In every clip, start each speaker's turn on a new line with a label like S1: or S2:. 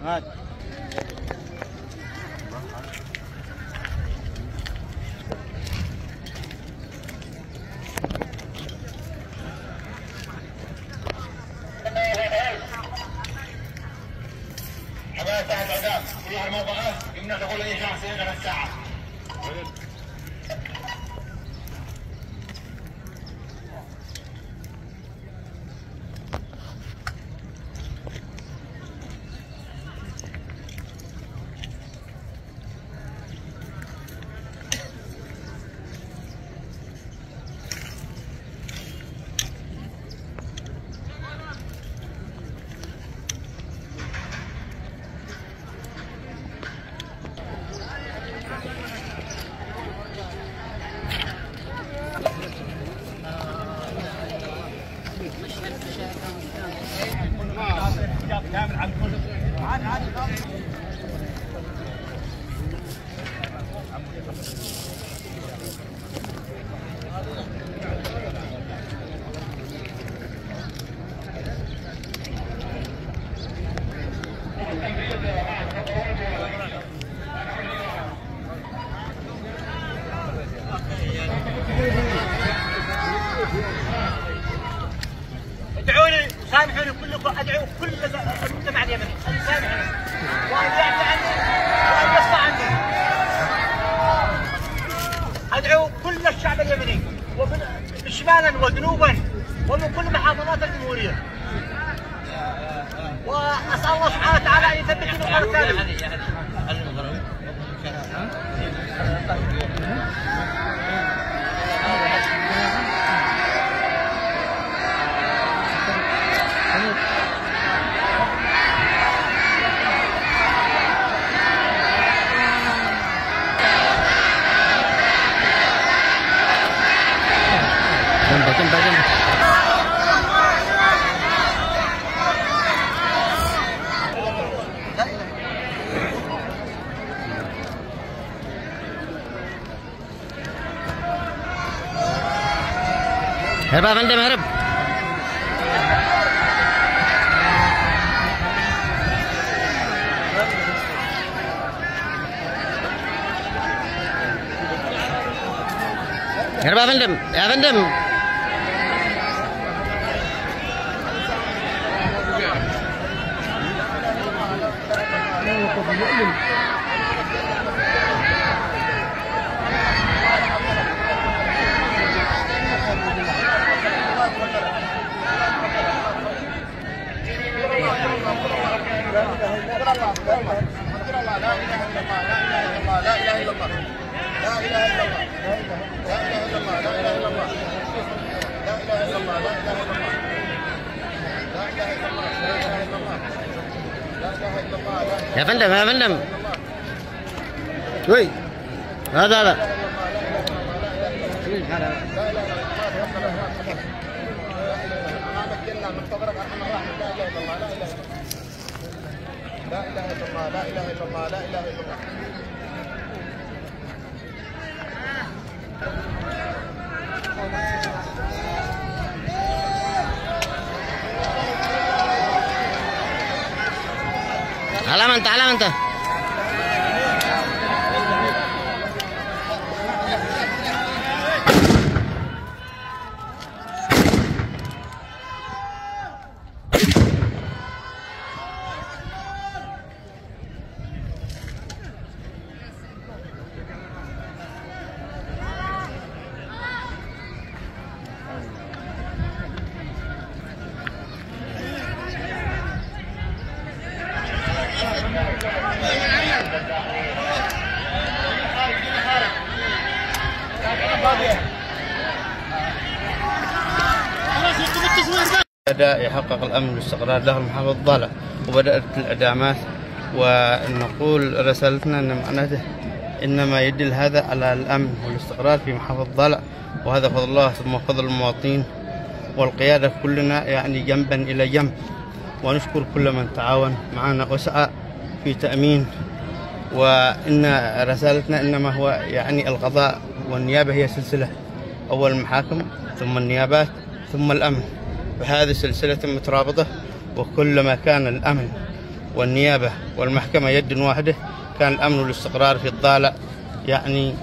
S1: هات.
S2: حبايب تحت الأعدام كلها الموضوعات قمنا نقول أي شخص يقرأ الساعة. كامل عن كل عاد ادعوني سامحوني كلكم، ادعو كل المجتمع اليمني ان يسامحني وان يعفو عني وان يصفى عني. ادعو كل الشعب اليمني شمالا وجنوبا ومن كل محافظات الجمهوريه، واسال الله سبحانه وتعالى ان يثبتني مره ثانيه.
S3: هرب يا فندم هرب. هرب يا فندم يا فندم. يا فندم يا فندم. وي هذا لا
S2: اله الا الله لا اله الا الله لا اله الا الله.
S3: على انت
S1: بدأ يحقق الأمن والاستقرار داخل محافظة ضالع، وبدأت الإعدامات، ونقول رسالتنا أن معناته إنما يدل هذا على الأمن والاستقرار في محافظة ضالع، وهذا فضل الله ثم فضل المواطنين والقيادة كلنا يعني جنبا إلى جنب، ونشكر كل من تعاون معنا وسعى في تأمين. وإن رسالتنا إنما هو يعني القضاء والنيابة هي سلسلة، أول المحاكم ثم النيابات ثم الأمن، فهذه سلسلة مترابطة، وكلما كان الأمن والنيابة والمحكمة يد واحدة كان الأمن والاستقرار في الضالع يعني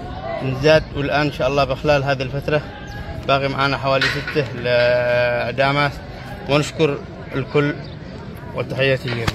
S1: انزاد. والآن إن شاء الله بخلال هذه الفترة باقي معنا حوالي 6 إعدامات، ونشكر الكل وتحياتي.